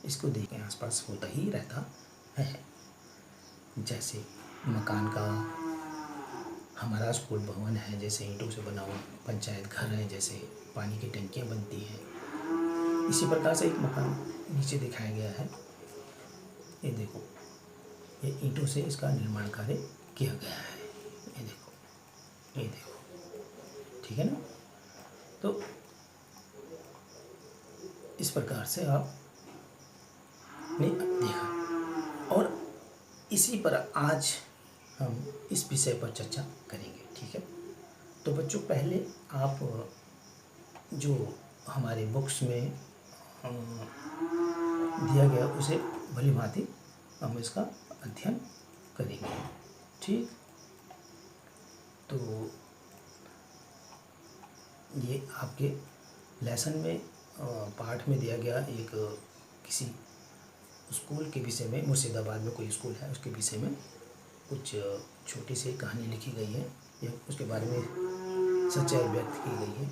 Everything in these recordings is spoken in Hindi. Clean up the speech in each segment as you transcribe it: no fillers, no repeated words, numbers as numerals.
इसको देखें आसपास होता ही रहता है। जैसे मकान का, हमारा स्कूल भवन है जैसे ईंटों से बना हुआ, पंचायत घर है जैसे पानी की टंकियाँ बनती हैं, इसी प्रकार से एक मकान नीचे दिखाया गया है। ये देखो, ये ईंटों से इसका निर्माण कार्य किया गया है। ये देखो, ये देखो, ठीक है ना। तो इस प्रकार से आपने देखा, और इसी पर आज हम इस विषय पर चर्चा करेंगे, ठीक है। तो बच्चों, पहले आप जो हमारे बुक्स में दिया गया उसे भली भांति हम इसका अध्ययन करेंगे, ठीक। तो ये आपके लेसन में पाठ में दिया गया एक किसी स्कूल के विषय में, मुर्शिदाबाद में कोई स्कूल है उसके विषय में कुछ छोटी सी कहानी लिखी गई है, या उसके बारे में सच्चाई व्यक्त की गई है,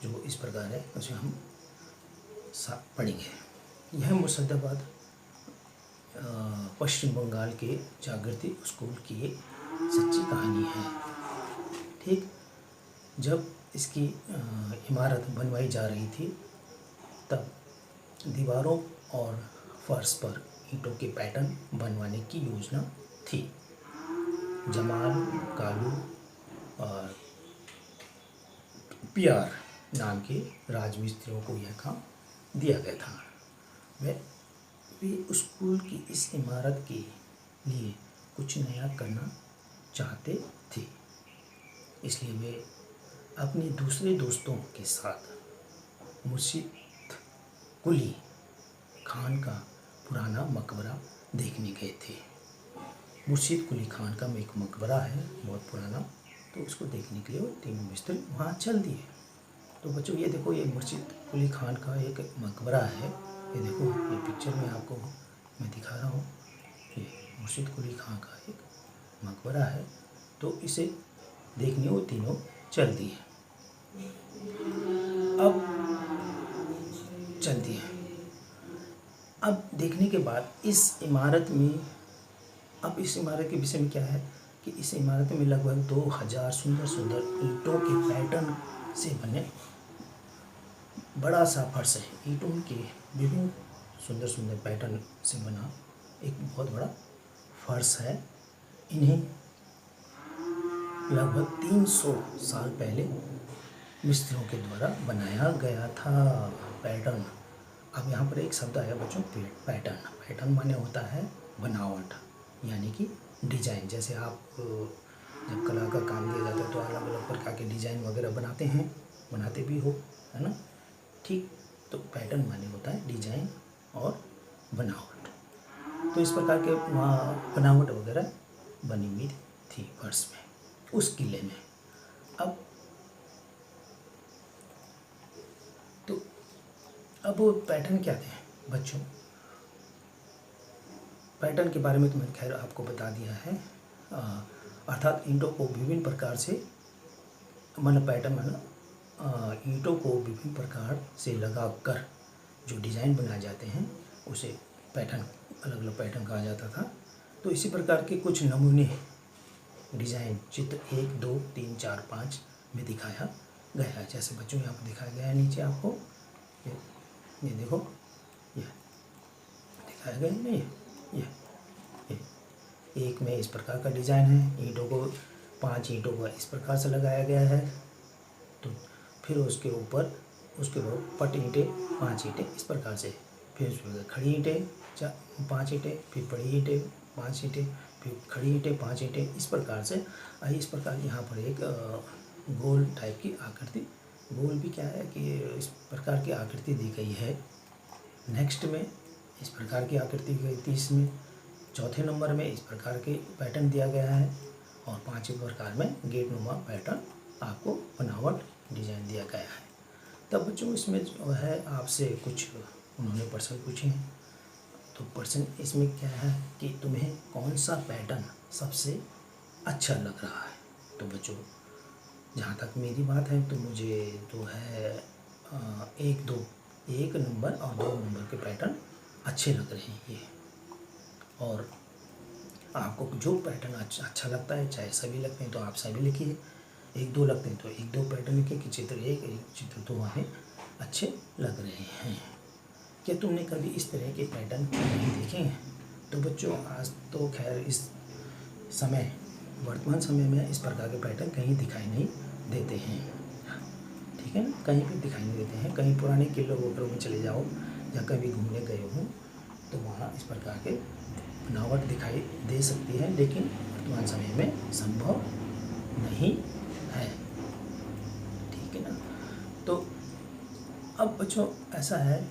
जो इस प्रकार है, उसे हम पढ़ेंगे। यह मुर्शिदाबाद पश्चिम बंगाल के जागृति स्कूल की एक सच्ची कहानी है, ठीक। जब इसकी इमारत बनवाई जा रही थी तब दीवारों और फर्श पर ईंटों के पैटर्न बनवाने की योजना थी। जमाल, कालू और पियार नाम के राजमिस्त्रियों को यह काम दिया गया था। वे स्कूल की इस इमारत के लिए कुछ नया करना चाहते थे, इसलिए वे अपने दूसरे दोस्तों के साथ मुर्शिद कुली खान का पुराना मकबरा देखने गए थे। मुर्शिद कुली खान का एक मकबरा है बहुत पुराना, तो उसको देखने के लिए वो तीनों मिस्त्री वहाँ चल दिए। तो बच्चों, ये देखो, ये मुर्शिद कुली खान का एक मकबरा है। ये देखो, ये पिक्चर में आपको मैं दिखा रहा हूँ, ये मुर्शिद कुली खान का एक मकबरा है। तो इसे देखने वो तीनों चल दिए। अब चलती है। अब देखने के बाद इस इमारत के विषय में क्या है कि इस इमारत में लगभग 2000 सुंदर सुंदर ईंटों के पैटर्न से बने बड़ा सा फर्श है। ईंटों के विभिन्न सुंदर सुंदर पैटर्न से बना एक बहुत बड़ा फर्श है। इन्हें लगभग 300 साल पहले मिस्त्रियों के द्वारा बनाया गया था। पैटर्न, अब यहाँ पर एक शब्द आया बच्चों, पैटर्न। पैटर्न माने होता है बनावट, यानी कि डिजाइन। जैसे आप जब कला का काम दिया जाता है तो अलग अलग प्रकार के डिजाइन वगैरह बनाते भी हो, है ना, ठीक। तो पैटर्न माने होता है डिजाइन और बनावट। तो इस प्रकार के वहाँ बनावट वगैरह बनी हुई थी फर्श में, उस किले में। अब वो पैटर्न क्या थे बच्चों? पैटर्न के बारे में तो मैंने खैर आपको बता दिया है। अर्थात ईंटों को विभिन्न प्रकार से, मतलब पैटर्न माना ईंटों को विभिन्न प्रकार से लगाकर जो डिज़ाइन बनाए जाते हैं उसे पैटर्न, अलग अलग पैटर्न कहा जाता था। तो इसी प्रकार के कुछ नमूने डिज़ाइन चित्र 1, 2, 3, 4, 5 में दिखाया गया है। जैसे बच्चों यहाँ पर दिखाया गया है नीचे आपको, ये देखो, ये दिखाया गया है नहीं, ये एक में इस प्रकार का डिज़ाइन है। ईंटों को 5 ईंटों को इस प्रकार से लगाया गया है। तो फिर उसके ऊपर पट ईंटें 5 ईंटें इस प्रकार से, फिर उसमें खड़ी ईंटें 5 ईंटें, फिर बड़ी ईंटें 5 ईंटें, फिर खड़ी ईंटें 5 ईंटें, इस प्रकार से। इस प्रकार यहाँ पर एक गोल टाइप की आकृति, गोल भी क्या है कि इस प्रकार की आकृति दी गई है। नेक्स्ट में इस प्रकार की आकृति दी गई, 30 में, चौथे नंबर में इस प्रकार के पैटर्न दिया गया है, और 5वें प्रकार में गेट नुमा पैटर्न आपको बनावट डिजाइन दिया गया है। तब बच्चों इसमें जो है आपसे कुछ उन्होंने प्रश्न पूछे हैं। तो प्रश्न इसमें क्या है कि तुम्हें कौन सा पैटर्न सबसे अच्छा लग रहा है? तो बच्चों, जहाँ तक मेरी बात है तो मुझे जो है 1 नंबर और 2 नंबर के पैटर्न अच्छे लग रहे हैं ये। और आपको जो पैटर्न अच्छा लगता है, चाहे सभी लगते हैं तो आप सभी लिखिए, एक दो लगते हैं तो एक दो पैटर्न लिखिए कि चित्र एक चित्र दो हमें अच्छे लग रहे हैं। क्या तुमने कभी इस तरह के पैटर्न नहीं देखे हैं? तो बच्चों आज तो खैर इस समय वर्तमान समय में इस प्रकार के पैटर्न कहीं दिखाई नहीं देते हैं, ठीक है ना, कहीं भी दिखाई नहीं देते हैं। कहीं पुराने किलों वगैरह में चले जाओ या कभी घूमने गए हो तो वहाँ इस प्रकार के बनावट दिखाई दे सकती है, लेकिन वर्तमान समय में संभव नहीं है, ठीक है ना। तो अब बच्चों ऐसा है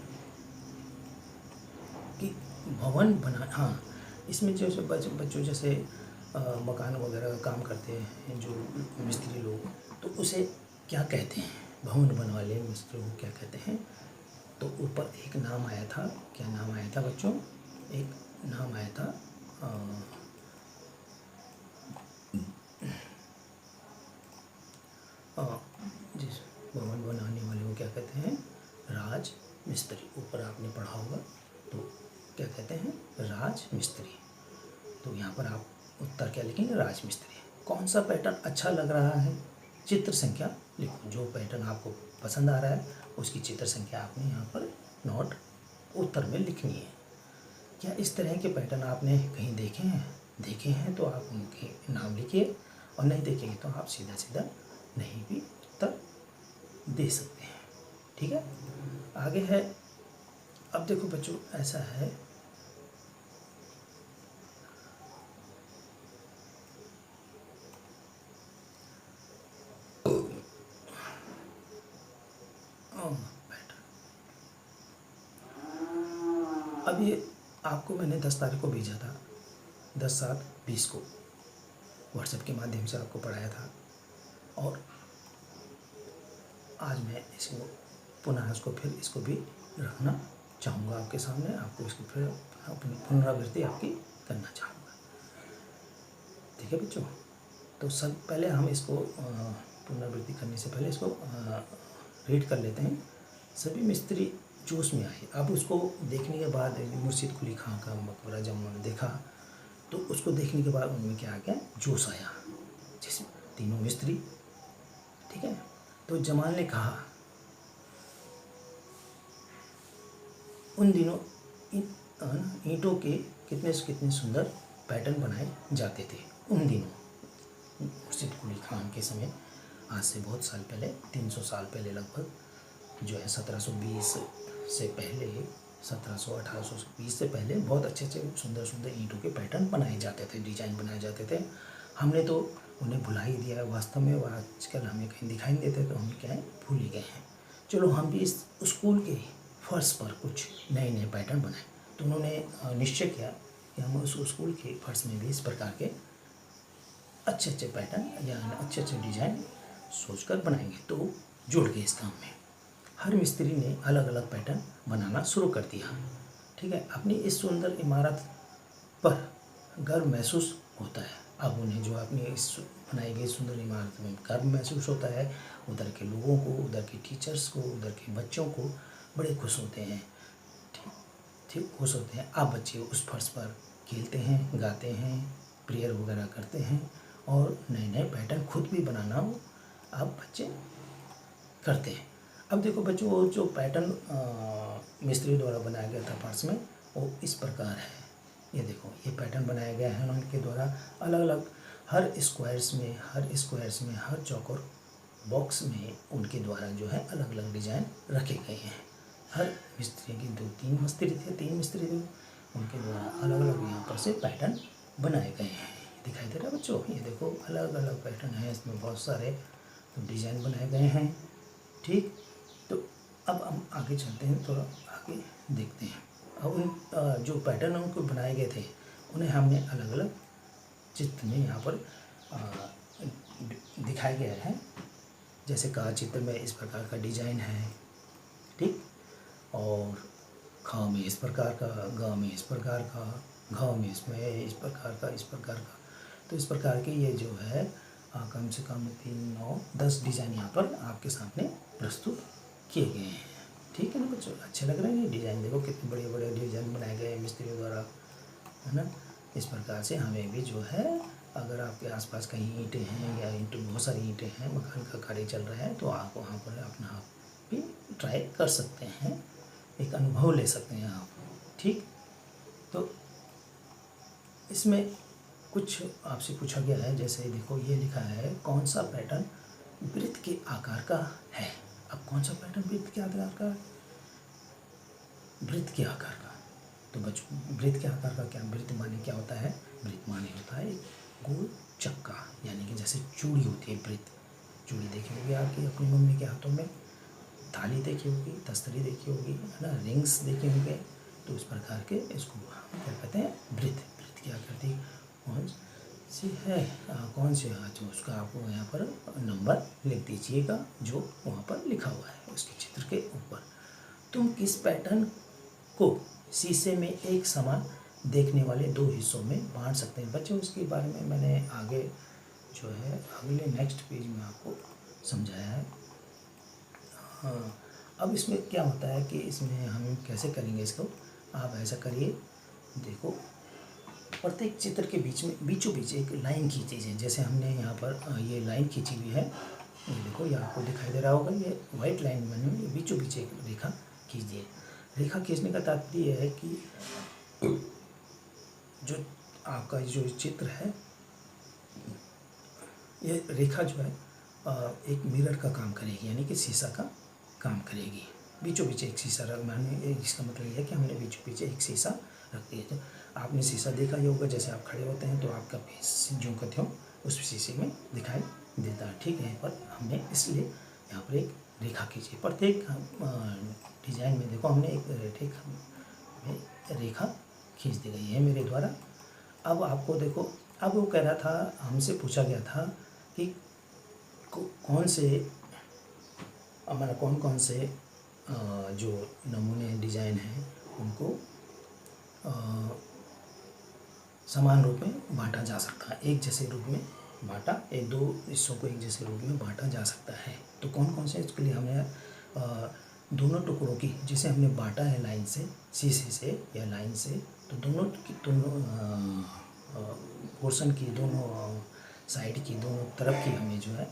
कि भवन बना, हाँ इसमें जैसे बच्चों जैसे मकान वगैरह का काम करते हैं जो मिस्त्री लोग, तो उसे क्या कहते हैं, भवन बनने वाले मिस्त्री को क्या कहते हैं? तो ऊपर एक नाम आया था, क्या नाम आया था बच्चों? एक नाम आया था जिस भवन बनाने वाले को क्या कहते हैं? राज मिस्त्री। ऊपर आपने पढ़ा होगा, तो क्या कहते हैं? राज मिस्त्री। तो यहाँ पर आप उत्तर क्या लिखेंगे? राज मिस्त्री। कौन सा पैटर्न अच्छा लग रहा है? चित्र संख्या लिखो, जो पैटर्न आपको पसंद आ रहा है उसकी चित्र संख्या आपने यहाँ पर नोट उत्तर में लिखनी है। क्या इस तरह के पैटर्न आपने कहीं देखे हैं? देखे हैं तो आप उनके नाम लिखिए, और नहीं देखेंगे तो आप सीधा सीधा नहीं भी उत्तर दे सकते हैं, ठीक है। आगे है, अब देखो बच्चों ऐसा है अब ये आपको मैंने 10 तारीख को भेजा था, 10/7/20 को व्हाट्सएप के माध्यम से आपको पढ़ाया था, और आज मैं इसको पुनः फिर इसको भी रखना चाहूँगा आपके सामने, आपको इसको फिर अपनी पुनरावृत्ति आपकी करना चाहूँगा, ठीक है बच्चों। तो सब पहले हम इसको पुनरावृत्ति करने से पहले इसको रीड कर लेते हैं। सभी मिस्त्री जोश में आए। अब उसको देखने के बाद मुर्शिद कुली खां का मकबरा जब उन्होंने देखा तो उसको देखने के बाद उनमें क्या आ गया? जोश आया, जिसमें तीनों मिस्त्री, ठीक है। तो जमाल ने कहा, उन दिनों ईंटों के कितने से कितने सुंदर पैटर्न बनाए जाते थे। उन दिनों मुर्शिद कुली खान के समय, आज से बहुत साल पहले, 300 साल पहले लगभग, जो है 1720 से पहले, 1820 से पहले बहुत अच्छे सुंदर सुंदर ईंटों के पैटर्न बनाए जाते थे, डिजाइन बनाए जाते थे। हमने तो उन्हें भुला ही दिया है वास्तव में, वो आजकल हमें कहीं दिखाई नहीं देते, तो हम क्या है, भूल ही गए हैं। चलो हम भी इस स्कूल के फर्श पर कुछ नए नए पैटर्न बनाए। तो उन्होंने निश्चय किया कि हम उस स्कूल के फर्श में भी इस प्रकार के अच्छे अच्छे पैटर्न या अच्छे अच्छे डिजाइन सोचकर बनाएंगे। तो जुड़ गए इस काम में। हर मिस्त्री ने अलग अलग पैटर्न बनाना शुरू कर दिया, ठीक है। अपनी इस सुंदर इमारत पर गर्व महसूस होता है। अब उन्हें जो अपनी इस बनाई गई सुंदर इमारत में गर्व महसूस होता है। उधर के लोगों को, उधर के टीचर्स को, उधर के बच्चों को बड़े खुश होते हैं, ठीक खुश होते हैं। अब बच्चे उस फर्श पर खेलते हैं, गाते हैं, प्रेयर वगैरह करते हैं, और नए नए पैटर्न खुद भी बनाना हो अब बच्चे करते हैं। अब देखो बच्चों, वो जो पैटर्न मिस्त्री द्वारा बनाया गया था फर्श में, वो इस प्रकार है। ये देखो, ये पैटर्न बनाया गया है उनके द्वारा, अलग अलग हर स्क्वायर्स में, हर चौकोर बॉक्स में उनके द्वारा जो है अलग अलग डिजाइन रखे गए हैं। हर मिस्त्री की तीन मिस्त्री थे, उनके द्वारा अलग अलग यहाँ पर से पैटर्न बनाए गए हैं। दिखाई दे रहा है बच्चों? ये देखो अलग अलग पैटर्न है, इसमें बहुत सारे तो डिजाइन बनाए गए हैं, ठीक। तो अब हम आगे चलते हैं, थोड़ा आगे देखते हैं। अब उन जो पैटर्न उनको बनाए गए थे, उन्हें हमने अलग अलग चित्र में यहाँ पर दिखाया गया है। जैसे का चित्र में इस प्रकार का डिजाइन है, ठीक, और खा में इस प्रकार का, गा में इस प्रकार का, घाव में इसमें इस प्रकार का। तो इस प्रकार के ये जो है कम से कम 3, 9, 10 डिज़ाइन यहाँ पर आपके सामने प्रस्तुत किए गए हैं, ठीक है ना बच्चों, अच्छे लग रहे हैं ये डिज़ाइन, देखो कितने बड़े बड़े डिज़ाइन बनाए गए हैं मिस्त्रियों द्वारा, है ना। इस प्रकार से हमें भी जो है, अगर आपके आसपास कहीं ईंटें हैं या ईंटें, बहुत सारी ईंटें हैं, मकान का कार्य चल रहा है, तो आप वहाँ पर अपना आप भी ट्राई कर सकते हैं, एक अनुभव ले सकते हैं आप, ठीक। तो इसमें कुछ आपसे पूछा गया है, जैसे देखो ये लिखा है कौन सा पैटर्न वृत्त के आकार का है। अब कौन सा पैटर्न वृत्त के आकार का, वृत्त के आकार का, तो बच्चों वृत्त के आकार का क्या, वृत्त माने क्या होता है, वृत्त माने होता है गोल चक्का, यानी कि जैसे चूड़ी होती है वृत्त, चूड़ी देखी होगी आपकी अपनी मम्मी के हाथों में, थाली देखी होगी, तस्तरी देखी होगी, है ना, रिंग्स देखे होंगे, तो इस प्रकार के इसको हम क्या कहते हैं, वृत्त। वृत्त की आकृति कौन सी है, कौन सी है, तो उसका आपको यहाँ पर नंबर लिख दीजिएगा जो वहाँ पर लिखा हुआ है उसके चित्र के ऊपर। तुम किस पैटर्न को शीशे में एक समान देखने वाले दो हिस्सों में बांट सकते हैं। बच्चों उसके बारे में मैंने आगे जो है अगले नेक्स्ट पेज में आपको समझाया है। हाँ, अब इसमें क्या होता है कि इसमें हम कैसे करेंगे इसको, आप ऐसा करिए, देखो प्रत्येक चित्र के बीच में बीचों बीच एक लाइन खींचिए, जैसे हमने यहाँ पर ये लाइन खींची हुई है, ये देखो, ये आपको दिखाई दे रहा होगा, ये वाइट लाइन मैंने ये बीचों बीच एक रेखा खींचिए। रेखा खींचने का तात्पर्य है कि जो आपका जो चित्र है, ये रेखा जो है एक मिरर का काम करेगी, यानी कि शीशा का काम करेगी। बीचों बीच एक शीशा रख, माने इसका मतलब ये है कि हमने बीचों बीच एक शीशा रख दिया। तो आपने शीशा देखा ही होगा, जैसे आप खड़े होते हैं तो आपका फेस जो का त्यों उस शीशे में दिखाई देता है, ठीक है। पर हमने इसलिए यहाँ पर एक रेखा खींची, प्रत्येक डिजाइन में देखो हमने एक रेखा खींच दी गई है मेरे द्वारा। अब आपको देखो, अब वो कह रहा था, हमसे पूछा गया था कि कौन से हमारा कौन कौन से जो नमूने डिज़ाइन हैं उनको समान रूप में बांटा जा सकता है, एक जैसे रूप में बांटा, एक दो हिस्सों को एक जैसे रूप में बांटा जा सकता है। तो कौन कौन से, इसके लिए हमें दोनों टुकड़ों की, जिसे हमने बांटा है लाइन से, शीशे से या लाइन से, तो दोनों पोर्शन की, दोनों साइड की, दोनों तरफ की हमें जो है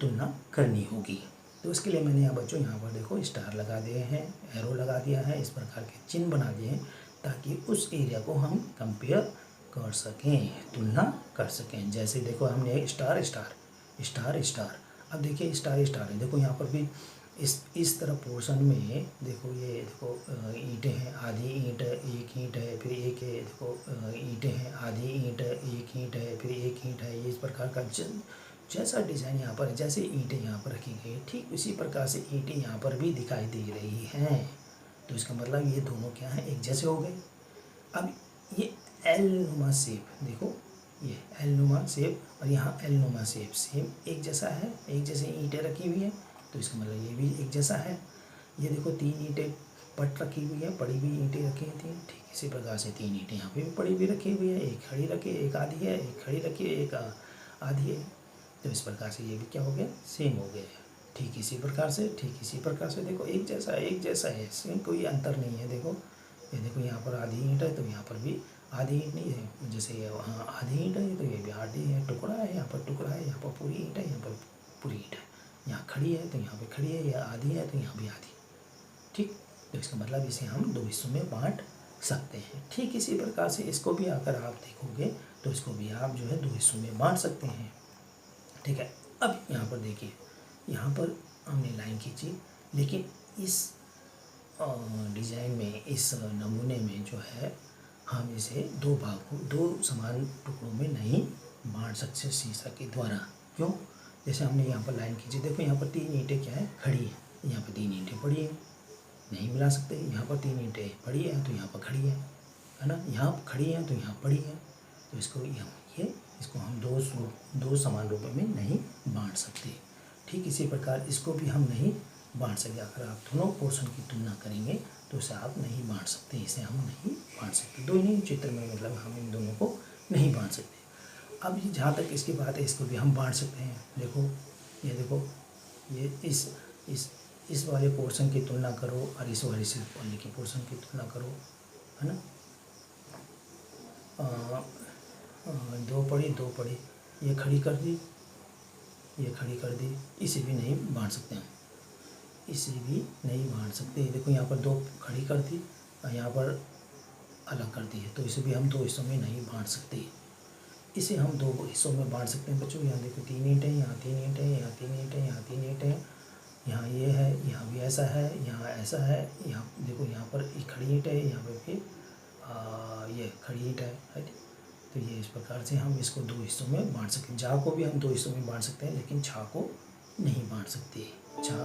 तुलना करनी होगी। तो इसके लिए मैंने यहाँ बच्चों यहाँ पर देखो स्टार लगा दिए हैं, एरो लगा दिया है, इस प्रकार के चिन्ह बना दिए हैं ताकि उस एरिया को हम कंपेयर कर सकें, तुलना कर सकें। जैसे देखो हमने स्टार स्टार स्टार स्टार, अब देखिए स्टार स्टार है, देखो यहाँ पर भी इस तरफ पोर्शन में देखो, ये देखो ईंटें हैं, आधी ईंट एक ईंट है, फिर एक है, देखो ईंटें हैं, आधी ईंट एक ईंट है, फिर एक ईंट है, ये इस प्रकार का जैसा डिज़ाइन यहाँ पर है, जैसे ईंटें यहाँ पर रखी गई, ठीक उसी प्रकार से ईंटें यहाँ पर भी दिखाई दे रही हैं। तो इसका मतलब ये दोनों क्या हैं, एक जैसे हो गए। अब ये एल नुमा शेप, देखो ये एल नुमा शेप और यहाँ एल नुमा शेप सेम एक जैसा है, एक जैसे ईंटें रखी हुई हैं, तो इसका मतलब ये भी एक जैसा है। ये देखो तीन ईंटें पट रखी हुई है, पड़ी हुई ईंटें रखी थी, ठीक इसी प्रकार से तीन ईंटें यहाँ पे भी पड़ी हुई रखी हुई है, एक खड़ी रखी है, एक आधी है, एक खड़ी रखी है, एक आधी है। तो इस प्रकार से ये भी क्या हो गया, सेम हो गया। ठीक इसी प्रकार से देखो एक जैसा है, सेम, कोई अंतर नहीं है। देखो ये देखो यहाँ पर आधी ईंट है, तो यहाँ पर भी आधी ईंट नहीं है, जैसे वहाँ आधी ईंट है तो ये भी आधी है, टुकड़ा है, यहाँ पर टुकड़ा है, यहाँ पर पूरी ईंट है, यहाँ पर पूरी ईंट है, यहाँ खड़ी है तो यहाँ पे खड़ी है, या आधी है तो यहाँ भी आधी, ठीक। तो इसका मतलब इसे हम दो हिस्सों में बांट सकते हैं। ठीक इसी प्रकार से इसको भी अगर आप देखोगे तो इसको भी आप जो है दो हिस्सों में बांट सकते हैं, ठीक है। अब यहाँ पर देखिए, यहाँ पर हमने लाइन खींची, लेकिन इस डिज़ाइन में, इस नमूने में जो है हम इसे दो भागों, दो समान टुकड़ों में नहीं बांट सकते शीशा के द्वारा। क्यों, जैसे हमने यहाँ पर लाइन खींची, देखो यहाँ पर तीन ईंटें क्या है, खड़ी है, यहाँ पर तीन ईंटें पड़ी हैं, नहीं मिला सकते। यहाँ पर तीन ईंटें पड़ी हैं तो यहाँ पर खड़ी है ना, यहाँ खड़ी हैं तो यहाँ पड़ी है, तो इसको हम दो समान रूपों में नहीं बांट सकते। ठीक इसी प्रकार इसको भी हम नहीं बांट सकते। अगर आप दोनों पोर्शन की तुलना करेंगे तो इसे आप नहीं बांट सकते, इसे हम नहीं बांट सकते। दो ही चित्र में मतलब हम इन दोनों को नहीं बांट सकते। अब ये जहाँ तक इसकी बात है, इसको भी हम बांट सकते हैं। देखो ये देखो, ये इस इस वाले पोर्शन की तुलना करो और इस वाले से वाले की पोर्शन की तुलना करो, है ना। दो पड़ी, ये खड़ी कर दी, ये खड़ी कर दी, इसे भी नहीं बांट सकते हम, इसे भी नहीं बांट सकते। देखो यहाँ पर दो खड़ी कर दी और यहाँ पर अलग कर दी है, तो इसे भी हम दो हिस्सों में नहीं बांट सकते। इसे हम दो हिस्सों में बांट सकते हैं बच्चों। यहाँ देखो 3 ईंट है, यहाँ 3 ईंट है, यहाँ 3 ईंट है, यहाँ 3 ईंट है, यहाँ ये है, यहाँ भी ऐसा है, यहाँ ऐसा है, यहाँ देखो यहाँ पर एक खड़ी ईंट है, यहाँ पर भी ये खड़ी ईंट है। तो ये इस प्रकार से हम इसको दो हिस्सों में बांट सकते हैं। जा को भी हम दो हिस्सों में बांट सकते हैं, लेकिन छा को नहीं बांट सकते। छा